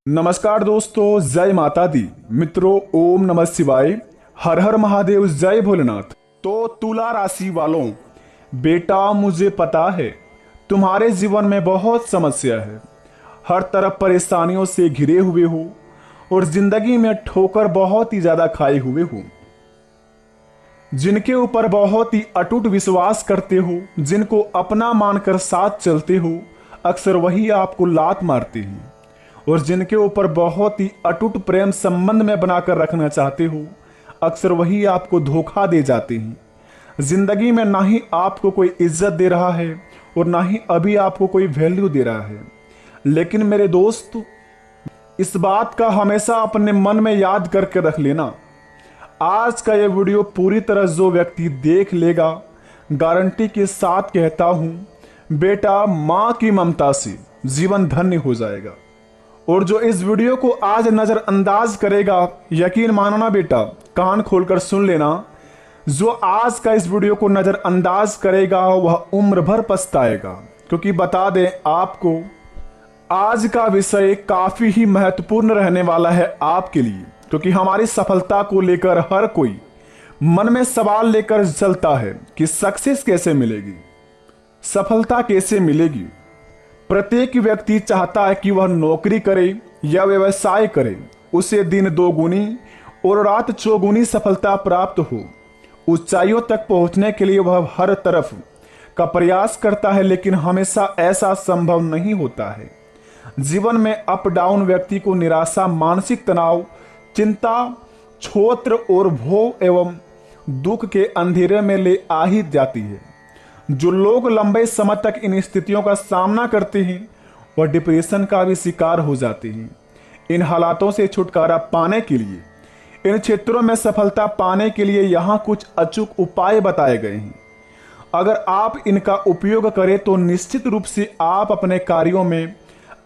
नमस्कार दोस्तों, जय माता दी। मित्रों, ओम नमः शिवाय, हर हर महादेव, जय भोलेनाथ। तो तुला राशि वालों, बेटा मुझे पता है तुम्हारे जीवन में बहुत समस्या है। हर तरफ परेशानियों से घिरे हुए हो और जिंदगी में ठोकर बहुत ही ज्यादा खाए हुए हो। जिनके ऊपर बहुत ही अटूट विश्वास करते हो, जिनको अपना मानकर साथ चलते हो, अक्सर वही आपको लात मारते हैं। और जिनके ऊपर बहुत ही अटूट प्रेम संबंध में बनाकर रखना चाहते हो, अक्सर वही आपको धोखा दे जाते हैं। जिंदगी में ना ही आपको कोई इज्जत दे रहा है और ना ही अभी आपको कोई वैल्यू दे रहा है। लेकिन मेरे दोस्त, इस बात का हमेशा अपने मन में याद करके रख लेना। आज का ये वीडियो पूरी तरह जो व्यक्ति देख लेगा, गारंटी के साथ कहता हूं, बेटा मां की ममता से जीवन धन्य हो जाएगा। और जो इस वीडियो को आज नजरअंदाज करेगा, यकीन मानना बेटा, कान खोलकर सुन लेना, जो आज का इस वीडियो को नजरअंदाज करेगा वह उम्र भर पछताएगा। क्योंकि बता दें आपको, आज का विषय काफी ही महत्वपूर्ण रहने वाला है आपके लिए। क्योंकि हमारी सफलता को लेकर हर कोई मन में सवाल लेकर चलता है कि सक्सेस कैसे मिलेगी, सफलता कैसे मिलेगी। प्रत्येक व्यक्ति चाहता है कि वह नौकरी करे या व्यवसाय करे, उसे दिन दोगुनी और रात चौगुनी सफलता प्राप्त हो। ऊंचाइयों तक पहुंचने के लिए वह हर तरफ का प्रयास करता है, लेकिन हमेशा ऐसा संभव नहीं होता है। जीवन में अप डाउन व्यक्ति को निराशा, मानसिक तनाव, चिंता, क्षोत्र और भोग एवं दुख के अंधेरे में ले आ ही जाती है। जो लोग लंबे समय तक इन स्थितियों का सामना करते हैं वह डिप्रेशन का भी शिकार हो जाते हैं। इन हालातों से छुटकारा पाने के लिए, इन क्षेत्रों में सफलता पाने के लिए यहाँ कुछ अचूक उपाय बताए गए हैं। अगर आप इनका उपयोग करें तो निश्चित रूप से आप अपने कार्यों में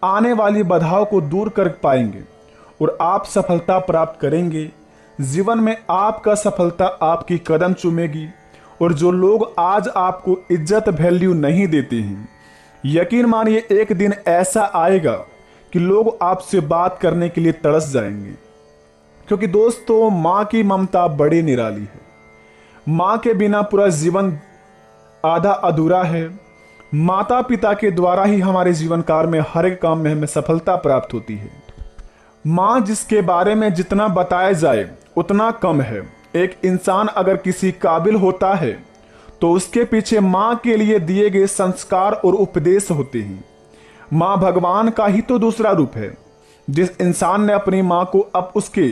आने वाली बाधाओं को दूर कर पाएंगे और आप सफलता प्राप्त करेंगे। जीवन में आपका सफलता आपकी कदम चूमेगी। और जो लोग आज आपको इज्जत वैल्यू नहीं देते हैं, यकीन मानिए एक दिन ऐसा आएगा कि लोग आपसे बात करने के लिए तरस जाएंगे। क्योंकि दोस्तों, मां की ममता बड़ी निराली है। मां के बिना पूरा जीवन आधा अधूरा है। माता पिता के द्वारा ही हमारे जीवन काल में हर एक काम में हमें सफलता प्राप्त होती है। मां जिसके बारे में जितना बताया जाए उतना कम है। एक इंसान अगर किसी काबिल होता है तो उसके पीछे मां के लिए दिए गए संस्कार और उपदेश होते हैं। मां भगवान का ही तो दूसरा रूप है। जिस इंसान ने अपनी मां को अब उसके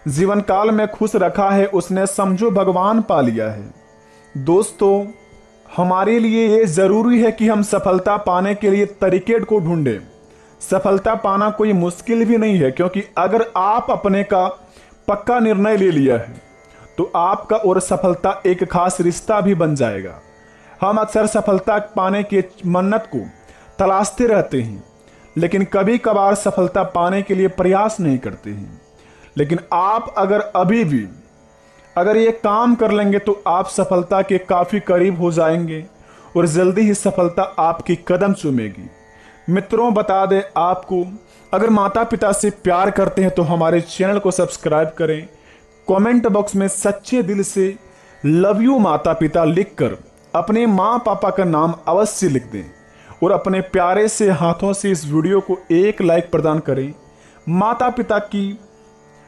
जीवन काल में खुश रखा है, उसने समझो भगवान पा लिया है। दोस्तों, हमारे लिए ये जरूरी है कि हम सफलता पाने के लिए तरीके को ढूंढें। सफलता पाना कोई मुश्किल भी नहीं है, क्योंकि अगर आप अपने का पक्का निर्णय ले लिया है तो आपका और सफलता एक खास रिश्ता भी बन जाएगा। हम अक्सर सफलता पाने की मन्नत को तलाशते रहते हैं, लेकिन कभी कभार सफलता पाने के लिए प्रयास नहीं करते हैं। लेकिन आप अगर ये काम कर लेंगे तो आप सफलता के काफी करीब हो जाएंगे और जल्दी ही सफलता आपकी कदम चूमेगी। मित्रों, बता दें आपको, अगर माता पिता से प्यार करते हैं तो हमारे चैनल को सब्सक्राइब करें। कमेंट बॉक्स में सच्चे दिल से लव यू माता पिता लिखकर अपने माँ पापा का नाम अवश्य लिख दें और अपने प्यारे से हाथों से इस वीडियो को एक लाइक प्रदान करें माता पिता की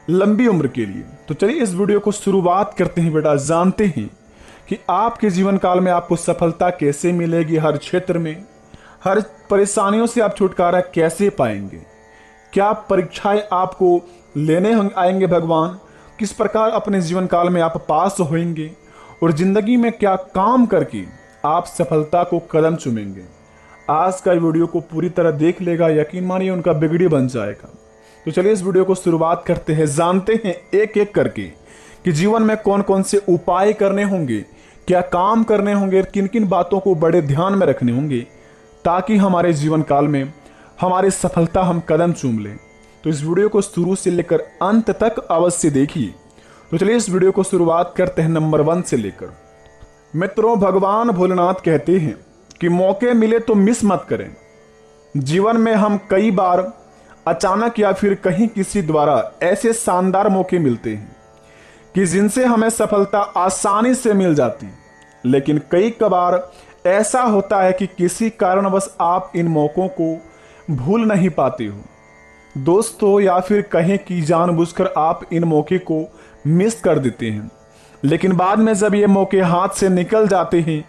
लंबी उम्र के लिए। तो चलिए इस वीडियो को शुरुआत करते हैं। बेटा, जानते हैं कि आपके जीवन काल में आपको सफलता कैसे मिलेगी, हर क्षेत्र में हर परेशानियों से आप छुटकारा कैसे पाएंगे, क्या परीक्षाएं आपको लेने आएंगे भगवान, किस प्रकार अपने जीवन काल में आप पास होंगे और जिंदगी में क्या काम करके आप सफलता को कदम चूमेंगे। आज का वीडियो को पूरी तरह देख लेगा, यकीन मानिए उनका बिगड़ी बन जाएगा। तो चलिए इस वीडियो को शुरुआत करते हैं। जानते हैं एक एक करके कि जीवन में कौन कौन से उपाय करने होंगे, क्या काम करने होंगे, किन किन बातों को बड़े ध्यान में रखने होंगे ताकि हमारे जीवन काल में हमारी सफलता हम कदम चूम लें। तो इस वीडियो को शुरू से लेकर अंत तक अवश्य देखिए। तो चलिए इस वीडियो को शुरुआत करते हैं नंबर 1 से लेकर। मित्रों, भगवान भोलेनाथ कहते हैं कि मौके मिले तो मिस मत करें। जीवन में हम कई बार अचानक या फिर कहीं किसी द्वारा ऐसे शानदार मौके मिलते हैं कि जिनसे हमें सफलता आसानी से मिल जाती, लेकिन कई कबार ऐसा होता है कि किसी कारणवश आप इन मौकों को भूल नहीं पाते हो दोस्तों, या फिर कहें कि जानबूझकर आप इन मौके को मिस कर देते हैं। लेकिन बाद में जब ये मौके हाथ से निकल जाते हैं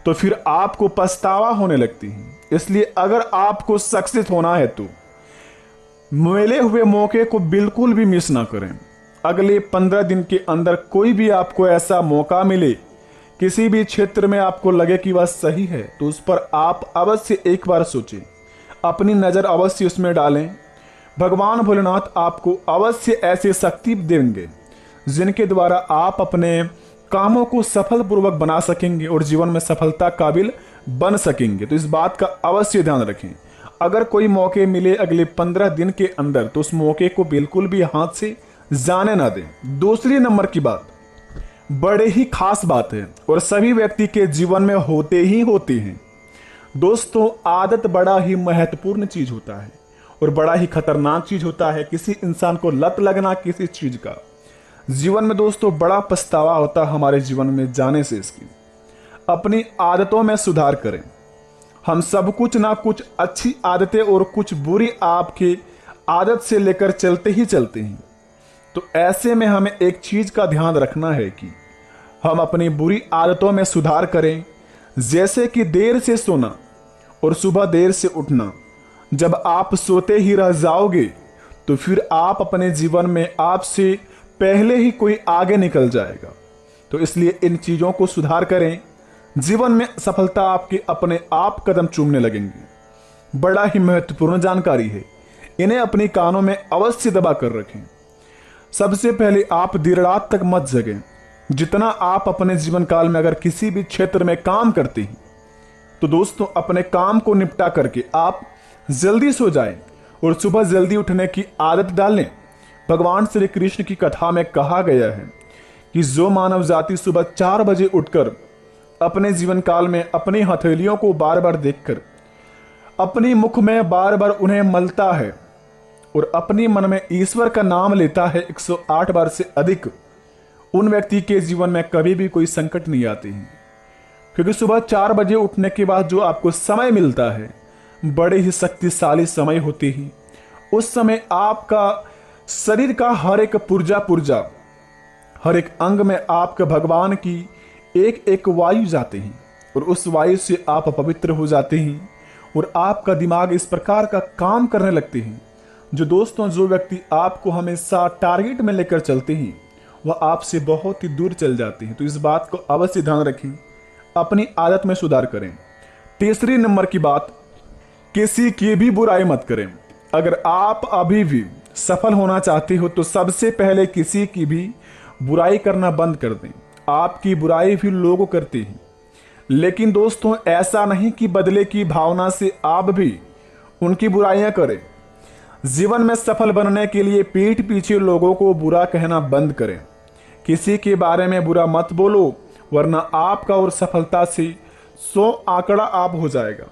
तो फिर आपको पछतावा होने लगती है। इसलिए अगर आपको सक्सेस होना है तो मिले हुए मौके को बिल्कुल भी मिस ना करें। अगले 15 दिन के अंदर कोई भी आपको ऐसा मौका मिले, किसी भी क्षेत्र में आपको लगे कि वह सही है, तो उस पर आप अवश्य एक बार सोचें, अपनी नज़र अवश्य उसमें डालें। भगवान भोलेनाथ आपको अवश्य ऐसी शक्ति देंगे जिनके द्वारा आप अपने कामों को सफल पूर्वक बना सकेंगे और जीवन में सफलता काबिल बन सकेंगे। तो इस बात का अवश्य ध्यान रखें। अगर कोई मौके मिले अगले 15 दिन के अंदर तो उस मौके को बिल्कुल भी हाथ से जाने ना दें। दूसरी नंबर की बात बड़े ही खास बात है और सभी व्यक्ति के जीवन में होते ही होते हैं दोस्तों। आदत बड़ा ही महत्वपूर्ण चीज होता है और बड़ा ही खतरनाक चीज होता है। किसी इंसान को लत लगना किसी चीज का जीवन में दोस्तों बड़ा पछतावा होता है हमारे जीवन में जाने से। इसकी अपनी आदतों में सुधार करें। हम सब कुछ ना कुछ अच्छी आदतें और कुछ बुरी आपकी आदत से लेकर चलते ही चलते हैं। तो ऐसे में हमें एक चीज का ध्यान रखना है कि हम अपनी बुरी आदतों में सुधार करें, जैसे कि देर से सोना और सुबह देर से उठना। जब आप सोते ही रह जाओगे तो फिर आप अपने जीवन में आपसे पहले ही कोई आगे निकल जाएगा। तो इसलिए इन चीजों को सुधार करें, जीवन में सफलता आपके अपने आप कदम चूमने लगेंगी। बड़ा ही महत्वपूर्ण जानकारी है, इन्हें अपनी कानों में अवश्य दबा कर रखें। सबसे पहले आप देर रात तक मत जगें। जितना आप अपने जीवन काल में अगर किसी भी क्षेत्र में काम करते हैं तो दोस्तों अपने काम को निपटा करके आप जल्दी सो जाएं और सुबह जल्दी उठने की आदत डालें। भगवान श्री कृष्ण की कथा में कहा गया है कि जो मानव जाति सुबह 4 बजे उठकर अपने जीवन काल में अपनी हथेलियों को बार बार देखकर अपनी मुख में बार बार उन्हें मलता है और अपनी मन में ईश्वर का नाम लेता है 108 बार से अधिक, उन व्यक्ति के जीवन में कभी भी कोई संकट नहीं आती है। क्योंकि सुबह 4 बजे उठने के बाद जो आपको समय मिलता है बड़े ही शक्तिशाली समय होते हैं। उस समय आपका शरीर का हर एक पुर्जा हर एक अंग में आपके भगवान की एक एक वायु जाते हैं और उस वायु से आप पवित्र हो जाते हैं और आपका दिमाग इस प्रकार का काम करने लगते हैं जो दोस्तों जो व्यक्ति आपको हमेशा टारगेट में लेकर चलते हैं वह आपसे बहुत ही दूर चल जाते हैं। तो इस बात को अवश्य ध्यान रखें, अपनी आदत में सुधार करें। तीसरी नंबर की बात, किसी की भी बुराई मत करें। अगर आप अभी भी सफल होना चाहते हो तो सबसे पहले किसी की भी बुराई करना बंद कर दें। आपकी बुराई भी लोग करते हैं, लेकिन दोस्तों ऐसा नहीं कि बदले की भावना से आप भी उनकी बुराइयां करें। जीवन में सफल बनने के लिए पीठ पीछे लोगों को बुरा कहना बंद करें। किसी के बारे में बुरा मत बोलो, वरना आपका और सफलता से 100 आंकड़ा आप हो जाएगा।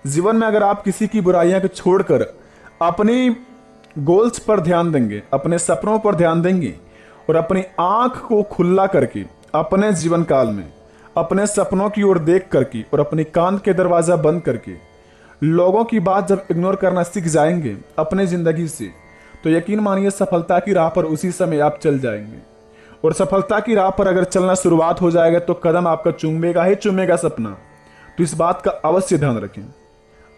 जीवन में अगर आप किसी की बुराइयां को छोड़कर अपनी गोल्स पर ध्यान देंगे, अपने सपनों पर ध्यान देंगे और अपनी आंख को खुला करके अपने जीवन काल में अपने सपनों की ओर देख करके और अपनी कान के दरवाजा बंद करके लोगों की बात जब इग्नोर करना सीख जाएंगे अपने जिंदगी से, तो यकीन मानिए सफलता की राह पर उसी समय आप चल जाएंगे। और सफलता की राह पर अगर चलना शुरुआत हो जाएगा तो कदम आपका चूमेगा ही चूमेगा सपना। तो इस बात का अवश्य ध्यान रखें।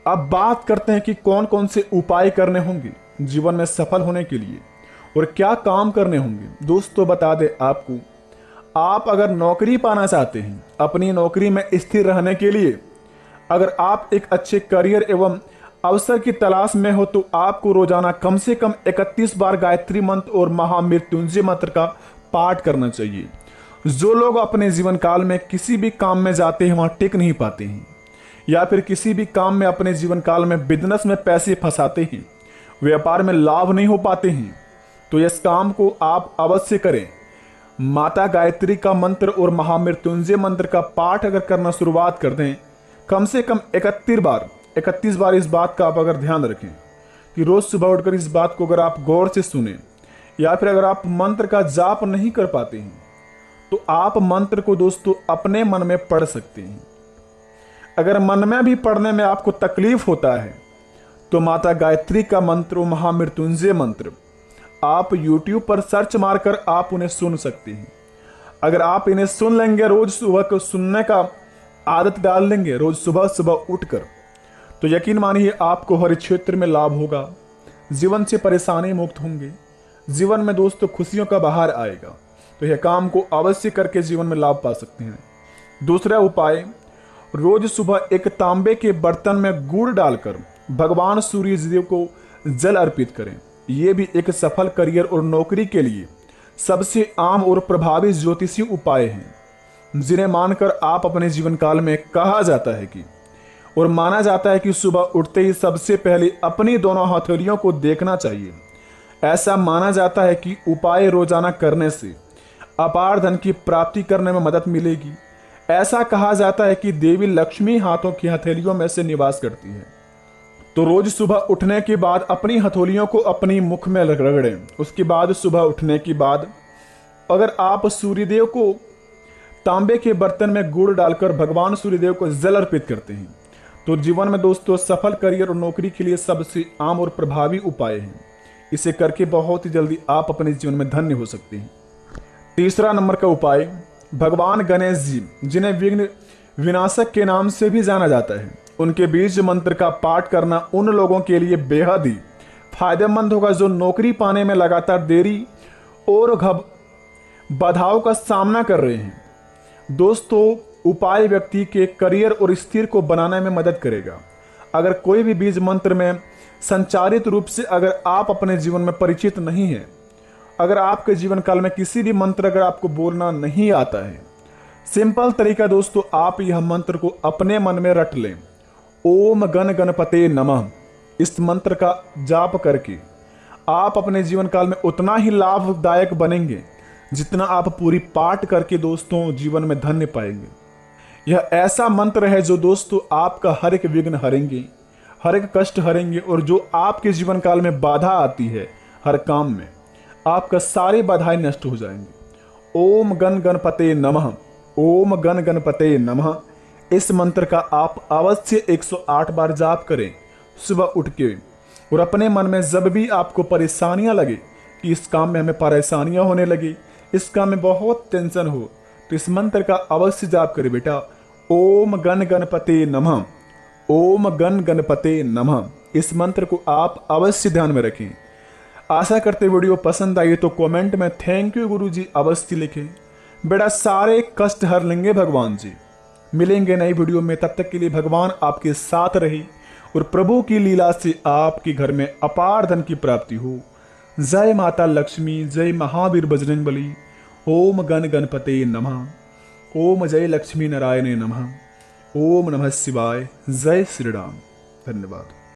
अब बात करते हैं कि कौन कौन से उपाय करने होंगे जीवन में सफल होने के लिए और क्या काम करने होंगे। दोस्तों बता दें आपको, आप अगर नौकरी पाना चाहते हैं, अपनी नौकरी में स्थिर रहने के लिए अगर आप एक अच्छे करियर एवं अवसर की तलाश में हो तो आपको रोजाना कम से कम 31 बार गायत्री मंत्र और महामृत्युंजय मंत्र का पाठ करना चाहिए। जो लोग अपने जीवन काल में किसी भी काम में जाते हैं वहां टिक नहीं पाते हैं, या फिर किसी भी काम में अपने जीवन काल में बिजनेस में पैसे फंसाते हैं, व्यापार में लाभ नहीं हो पाते हैं, तो इस काम को आप अवश्य करें। माता गायत्री का मंत्र और महामृत्युंजय मंत्र का पाठ अगर करना शुरुआत कर दें कम से कम 31 बार इस बात का आप अगर ध्यान रखें, कि रोज सुबह उठकर इस बात को अगर आप गौर से सुने, या फिर अगर आप मंत्र का जाप नहीं कर पाते हैं तो आप मंत्र को दोस्तों अपने मन में पढ़ सकते हैं। अगर मन में भी पढ़ने में आपको तकलीफ होता है तो माता गायत्री का मंत्र, महामृत्युंजय मंत्र, आप YouTube पर सर्च मारकर आप उन्हें सुन सकते हैं। अगर आप इन्हें सुन लेंगे, रोज सुबह को सुनने का आदत डाल लेंगे, रोज सुबह सुबह उठकर, तो यकीन मानिए आपको हर क्षेत्र में लाभ होगा, जीवन से परेशानी मुक्त होंगे, जीवन में दोस्तों खुशियों का बहार आएगा। तो यह काम को अवश्य करके जीवन में लाभ पा सकते हैं। दूसरा उपाय, रोज सुबह एक तांबे के बर्तन में गुड़ डालकर भगवान सूर्य देव को जल अर्पित करें। यह भी एक सफल करियर और नौकरी के लिए सबसे आम और प्रभावी ज्योतिषी उपाय हैं, जिन्हें मानकर आप अपने जीवन काल में कहा जाता है कि और माना जाता है कि सुबह उठते ही सबसे पहले अपनी दोनों हथेलियों को देखना चाहिए। ऐसा माना जाता है कि उपाय रोजाना करने से अपार धन की प्राप्ति करने में मदद मिलेगी। ऐसा कहा जाता है कि देवी लक्ष्मी हाथों की हथेलियों में से निवास करती है। तो रोज सुबह उठने के बाद अपनी हथेलियों को अपनी मुख में रगड़ें। उसके बाद सुबह उठने के बाद अगर आप सूर्यदेव को तांबे के बर्तन में गुड़ डालकर भगवान सूर्यदेव को जल अर्पित करते हैं तो जीवन में दोस्तों सफल करियर और नौकरी के लिए सबसे आम और प्रभावी उपाय है। इसे करके बहुत ही जल्दी आप अपने जीवन में धन्य हो सकते हैं। तीसरा नंबर का उपाय, भगवान गणेश जी, जिन्हें विघ्न विनाशक के नाम से भी जाना जाता है, उनके बीज मंत्र का पाठ करना उन लोगों के लिए बेहद ही फायदेमंद होगा जो नौकरी पाने में लगातार देरी और बाधाओं का सामना कर रहे हैं। दोस्तों, उपाय व्यक्ति के करियर और स्थिर को बनाने में मदद करेगा। अगर कोई भी बीज मंत्र में संचारित रूप से अगर आप अपने जीवन में परिचित नहीं है, अगर आपके जीवन काल में किसी भी मंत्र अगर आपको बोलना नहीं आता है, सिंपल तरीका दोस्तों, आप यह मंत्र को अपने मन में रट लें। ओम गण गणपते नमः। इस मंत्र का जाप करके आप अपने जीवन काल में उतना ही लाभदायक बनेंगे जितना आप पूरी पाठ करके दोस्तों जीवन में धन्य पाएंगे। यह ऐसा मंत्र है जो दोस्तों आपका हर एक विघ्न हरेंगे, हर एक कष्ट हरेंगे, और जो आपके जीवन काल में बाधा आती है हर काम में, आपका सारी बाधाएं नष्ट हो जाएंगी। ओम गण गणपते नमः, ओम गण गणपते नमः। इस मंत्र का आप अवश्य 108 बार जाप करें सुबह उठ के, और अपने मन में जब भी आपको परेशानियां लगे कि इस काम में हमें परेशानियां होने लगी, इस काम में बहुत टेंशन हो, तो इस मंत्र का अवश्य जाप करें बेटा। ओम गण गणपते नमः, ओम गण गणपते नमः। इस मंत्र को आप अवश्य ध्यान में रखें। आशा करते वीडियो पसंद आई तो कमेंट में थैंक यू गुरुजी अवश्य लिखें। बेटा सारे कष्ट हर लेंगे भगवान जी। मिलेंगे नई वीडियो में, तब तक के लिए भगवान आपके साथ रहे और प्रभु की लीला से आपके घर में अपार धन की प्राप्ति हो। जय माता लक्ष्मी, जय महावीर बजरंगबली। ओम गण गणपते नमः। ओम जय लक्ष्मी नारायण नमः। ओम नमः शिवाय। जय श्री राम। धन्यवाद।